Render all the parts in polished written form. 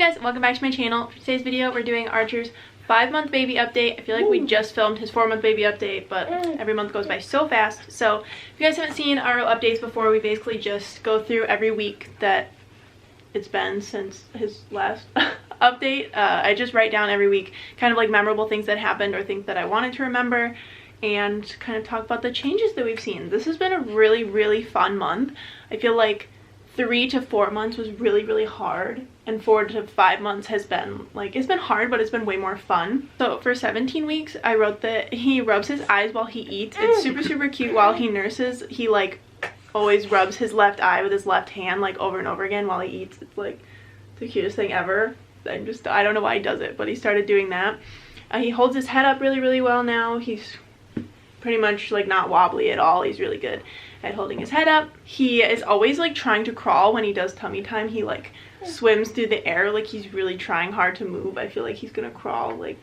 guys, welcome back to my channel. For today's video, we're doing Archer's 5-month baby update. I feel like we just filmed his 4-month baby update, but every month goes by so fast. So if you guys haven't seen our updates before, we basically just go through every week that it's been since his last update. I just write down every week kind of like memorable things that happened or things that I wanted to remember, and kind of talk about the changes that we've seen. This has been a really fun month. I feel like 3 to 4 months was really hard, and 4 to 5 months has been like, it's been hard, but it's been way more fun. So for 17 weeks I wrote that he rubs his eyes while he eats. It's super cute. While he nurses, he like always rubs his left eye with his left hand like over and over again while he eats. It's like the cutest thing ever. I don't know why he does it, but he started doing that. He holds his head up really well now. He's pretty much like not wobbly at all. He's really good at holding his head up. He is always like trying to crawl when he does tummy time. He like swims through the air, like he's really trying hard to move. I feel like he's gonna crawl like,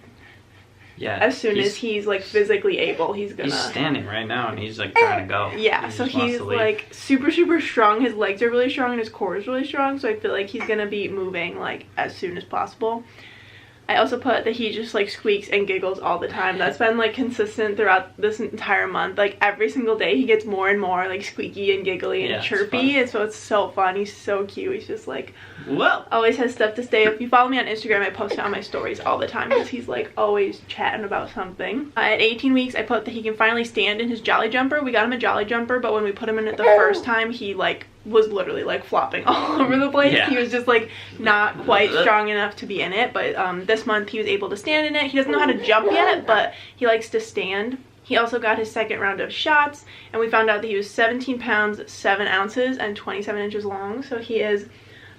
yeah, as soon as he's like physically able. He's standing right now and he's like trying to go. Yeah, so he's like super strong. His legs are really strong and his core is really strong, so I feel like he's gonna be moving like as soon as possible. I also put that he just like squeaks and giggles all the time. That's been like consistent throughout this entire month. Like every single day he gets more and more like squeaky and giggly and chirpy, and so it's so fun. He's so cute. He's just like, whoa, always has stuff to say. If you follow me on Instagram, I post it on my stories all the time because he's like always chatting about something. At 18 weeks I put that he can finally stand in his Jolly Jumper. We got him a Jolly Jumper, but when we put him in it the first time, he like was literally like flopping all over the place. He was just like not quite strong enough to be in it, but this month he was able to stand in it. He doesn't know how to jump yet, but he likes to stand. He also got his second round of shots, and we found out that he was 17 pounds 7 ounces and 27 inches long, so he is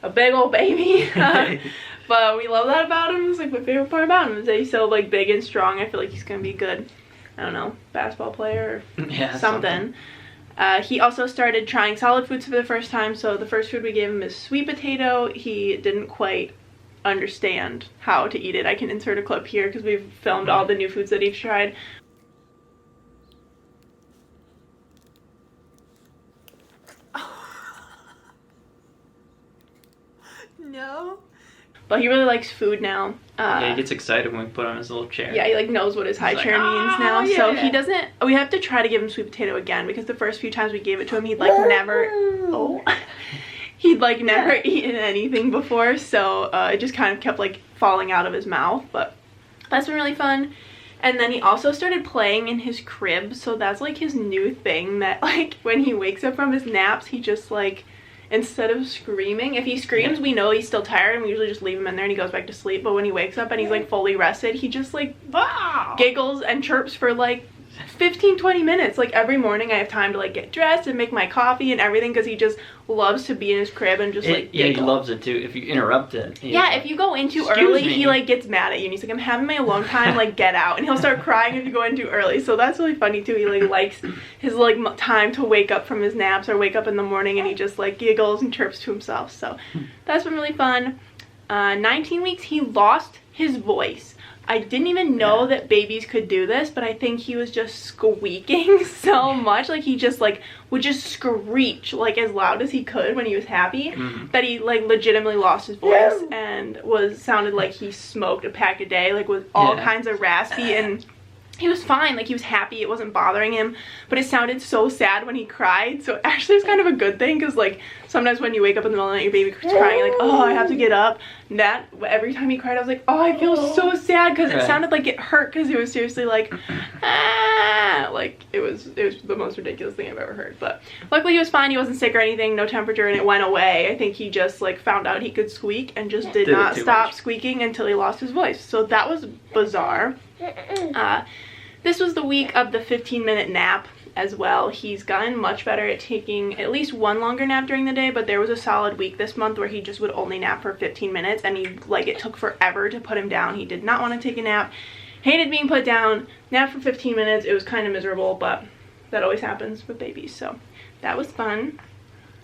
a big old baby. But we love that about him. It's like my favorite part about him is that he's so like big and strong. I feel like he's gonna be good, I don't know, basketball player or something. He also started trying solid foods for the first time. So the first food we gave him is sweet potato. He didn't quite understand how to eat it. I can insert a clip here because we've filmed all the new foods that he's tried. No. But he really likes food now. Yeah, he gets excited when we put him in his little chair. Yeah, he like knows what his high chair means now. Yeah. So he doesn't, we have to try to give him sweet potato again, because the first few times we gave it to him, he'd like never, he'd like never eaten anything before. So it just kind of kept like falling out of his mouth, but that's been really fun. And then he also started playing in his crib. So that's like his new thing, that like when he wakes up from his naps, he just like, instead of screaming, if he screams, we know he's still tired and we usually just leave him in there and he goes back to sleep. But when he wakes up and he's like fully rested, he just like giggles and chirps for like 15-20 minutes. Like every morning I have time to like get dressed and make my coffee and everything, because he just loves to be in his crib and just like yeah, he loves it too. If you interrupt it, if you go in too early, he like gets mad at you and he's like, I'm having my alone time, like get out. And he'll start crying if you go in too early. So that's really funny too. He like likes his like time to wake up from his naps or wake up in the morning, and he just like giggles and chirps to himself. So that's been really fun. 19 weeks he lost his voice. I didn't even know that babies could do this, but I think he was just squeaking so much. Like he just like would just screech like as loud as he could when he was happy, that he like legitimately lost his voice and sounded like he smoked a pack a day, like with all kinds of raspy, and he was fine, like he was happy, it wasn't bothering him, but it sounded so sad when he cried. So actually it's kind of a good thing, because like sometimes when you wake up in the middle of the night, your baby is crying, you're like, oh, I have to get up. And that, every time he cried, I was like, oh, I feel so sad, because it sounded like it hurt, because he was seriously like, ah, like it was the most ridiculous thing I've ever heard. But luckily he was fine, he wasn't sick or anything, no temperature, and it went away. I think he just like found out he could squeak and just did not stop squeaking until he lost his voice. So that was bizarre. This was the week of the 15-minute nap as well. He's gotten much better at taking at least one longer nap during the day, but there was a solid week this month where he just would only nap for 15 minutes, and it took forever to put him down. He did not want to take a nap, hated being put down, napped for 15 minutes. It was kind of miserable, but that always happens with babies, so that was fun.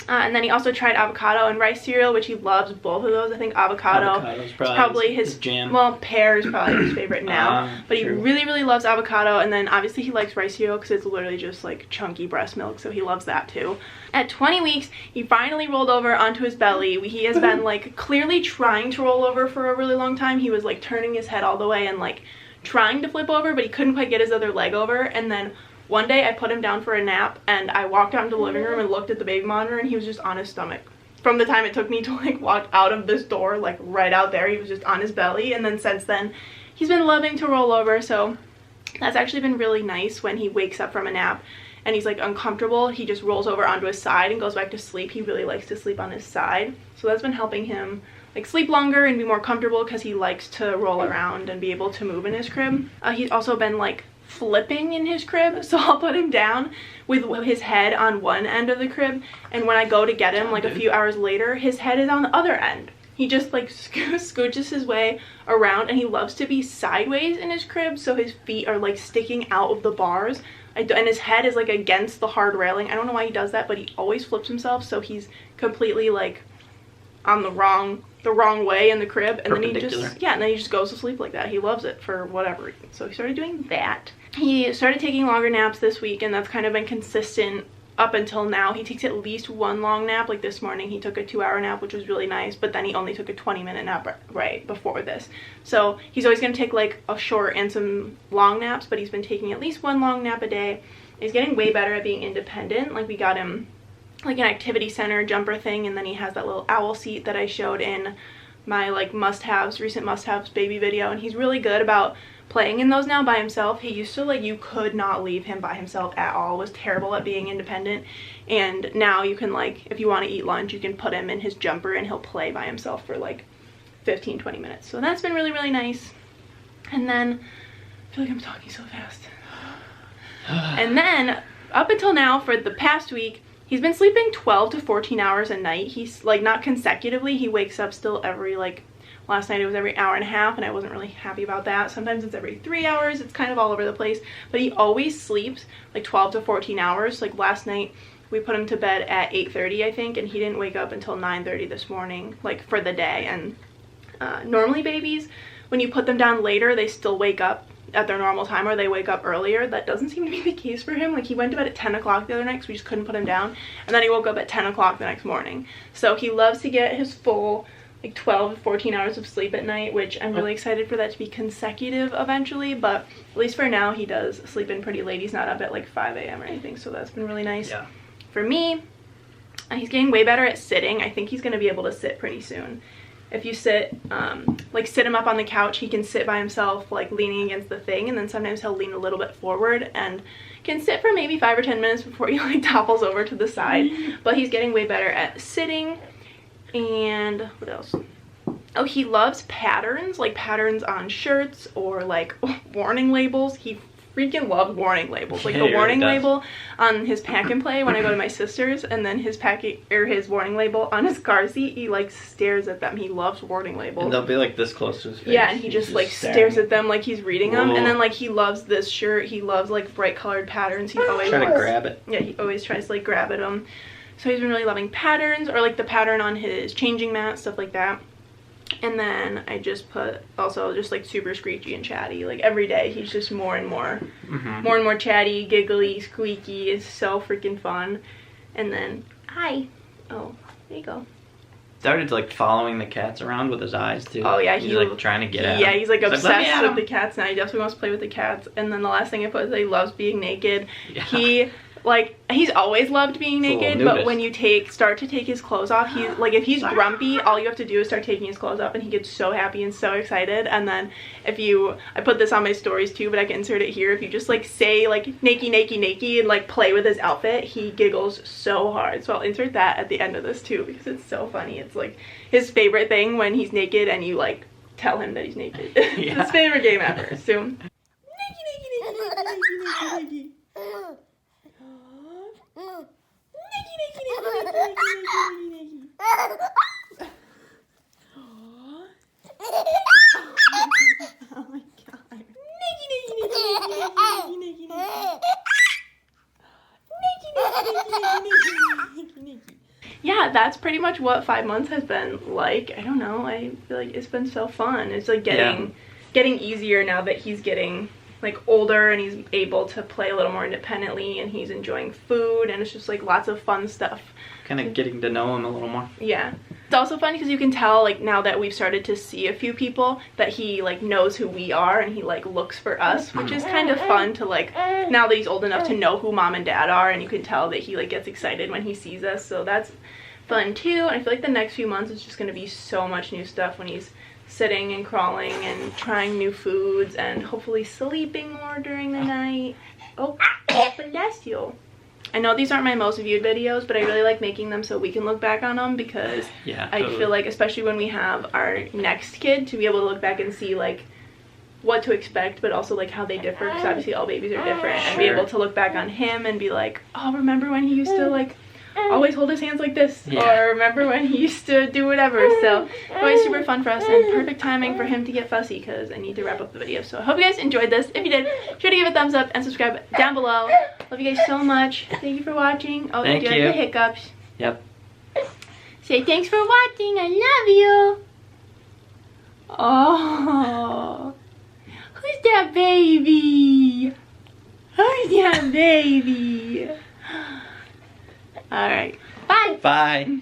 And then he also tried avocado and rice cereal, which he loves both of those. I think avocado is probably his jam. Well, pear is probably his favorite now. But he really, really loves avocado. And then obviously he likes rice cereal because it's literally just like chunky breast milk. So he loves that too. At 20 weeks, he finally rolled over onto his belly. He has been like clearly trying to roll over for a really long time. He was like turning his head all the way and like trying to flip over, but he couldn't quite get his other leg over. And then one day I put him down for a nap and I walked out into the living room and looked at the baby monitor and he was just on his stomach. From the time it took me to like walk out of this door, like right out there, he was just on his belly. And then since then, he's been loving to roll over. So that's actually been really nice. When he wakes up from a nap and he's like uncomfortable, he just rolls over onto his side and goes back to sleep. He really likes to sleep on his side. So that's been helping him like sleep longer and be more comfortable because he likes to roll around and be able to move in his crib. He's also been like flipping in his crib, so I'll put him down with his head on one end of the crib, and when I go to get him like a few hours later, his head is on the other end. He just like scooches his way around, and he loves to be sideways in his crib, so his feet are like sticking out of the bars, and his head is like against the hard railing. I don't know why he does that, but he always flips himself, so he's completely like on the wrong way in the crib, and then he just goes to sleep like that. He loves it for whatever reason. So he started doing that. He started taking longer naps this week, and that's kind of been consistent up until now. He takes at least one long nap. Like this morning he took a 2-hour nap, which was really nice, but then he only took a 20-minute nap right before this. So he's always going to take like a short and some long naps, but he's been taking at least one long nap a day. He's getting way better at being independent. Like we got him like an activity center jumper thing, and then he has that little owl seat that I showed in my like recent must-haves baby video, and he's really good about playing in those now by himself. He used to like, you could not leave him by himself at all, was terrible at being independent, and now you can like, if you want to eat lunch, you can put him in his jumper and he'll play by himself for like 15-20 minutes. So that's been really, really nice. And then I feel like I'm talking so fast. And then up until now, for the past week, he's been sleeping 12 to 14 hours a night. He's like not consecutively. He wakes up still every like, last night it was every hour and a half, and I wasn't really happy about that. Sometimes it's every 3 hours. It's kind of all over the place, but he always sleeps like 12 to 14 hours. Like last night we put him to bed at 8:30, I think, and he didn't wake up until 9:30 this morning, like for the day. And normally babies, when you put them down later, they still wake up at their normal time, or they wake up earlier. That doesn't seem to be the case for him. Like he went to bed at 10 o'clock the other night, so we just couldn't put him down, and then he woke up at 10 o'clock the next morning. So he loves to get his full like 12 to 14 hours of sleep at night, which I'm really excited for that to be consecutive eventually, but at least for now he does sleep in pretty late. He's not up at like 5 a.m. or anything, so that's been really nice. Yeah. For me, he's getting way better at sitting. I think he's going to be able to sit pretty soon. If you sit him up on the couch, he can sit by himself, like leaning against the thing, and then sometimes he'll lean a little bit forward and can sit for maybe 5 or 10 minutes before he like topples over to the side. But he's getting way better at sitting. And what else? Oh, he loves patterns, like patterns on shirts or like warning labels. He freaking loves warning labels. Like the warning label on his pack and play when I go to my sister's, and then his his warning label on his car seat. He like stares at them. He loves warning labels. And they'll be like this close to his face. Yeah, and he just like stares at them like he's reading them. And then like he loves this shirt. He loves like bright colored patterns. He always trying to grab it. Yeah, he always tries to like grab at them. So he's been really loving patterns, or like the pattern on his changing mat, stuff like that. And then I just put also just like super screechy and chatty. Like every day he's just more and more chatty, giggly, squeaky. It's so freaking fun. And then oh, there you go. Started like following the cats around with his eyes too. Oh yeah, he's like trying to get at Yeah, him. he's like obsessed with the cats now. He definitely wants to play with the cats. And then the last thing I put is that he loves being naked. Yeah. He's always loved being naked, but when you start to take his clothes off, he's like, if he's grumpy, all you have to do is start taking his clothes off, and he gets so happy and so excited. And then I put this on my stories too, but I can insert it here. If you just like say like nakey, nakey, nakey, and like play with his outfit, he giggles so hard. So I'll insert that at the end of this too, because it's so funny. It's like his favorite thing when he's naked and you like tell him that he's naked. It's his favorite game ever. So nakey, nakey, nakey, nakey, nakey, nakey. Oh my god. that's pretty much what 5 months has been like. I don't know, I feel like it's been so fun. It's like getting easier now that he's getting like older and he's able to play a little more independently and he's enjoying food, and it's just like lots of fun stuff. Kind of getting to know him a little more. Yeah. It's also fun because you can tell, like, now that we've started to see a few people, that he like knows who we are and he like looks for us, which is kind of fun to like, now that he's old enough to know who mom and dad are, and you can tell that he like gets excited when he sees us. So that's fun too. And I feel like the next few months is just going to be so much new stuff when he's sitting and crawling and trying new foods and hopefully sleeping more during the night. Oh, bless you. I know these aren't my most viewed videos, but I really like making them so we can look back on them, because I feel like, especially when we have our next kid, to be able to look back and see like what to expect, but also like how they differ, because obviously all babies are different, and be able to look back on him and be like, oh, remember when he used to like always hold his hands like this, or remember when he used to do whatever. So always super fun for us, and perfect timing for him to get fussy, because I need to wrap up the video. So I hope you guys enjoyed this. If you did, be sure to give it a thumbs up and subscribe down below. Love you guys so much. Thank you for watching. Oh, Thank you you. have the hiccups. Yep. Say thanks for watching. I love you. Oh, who's that baby? Who's that baby? All right. Bye. Bye.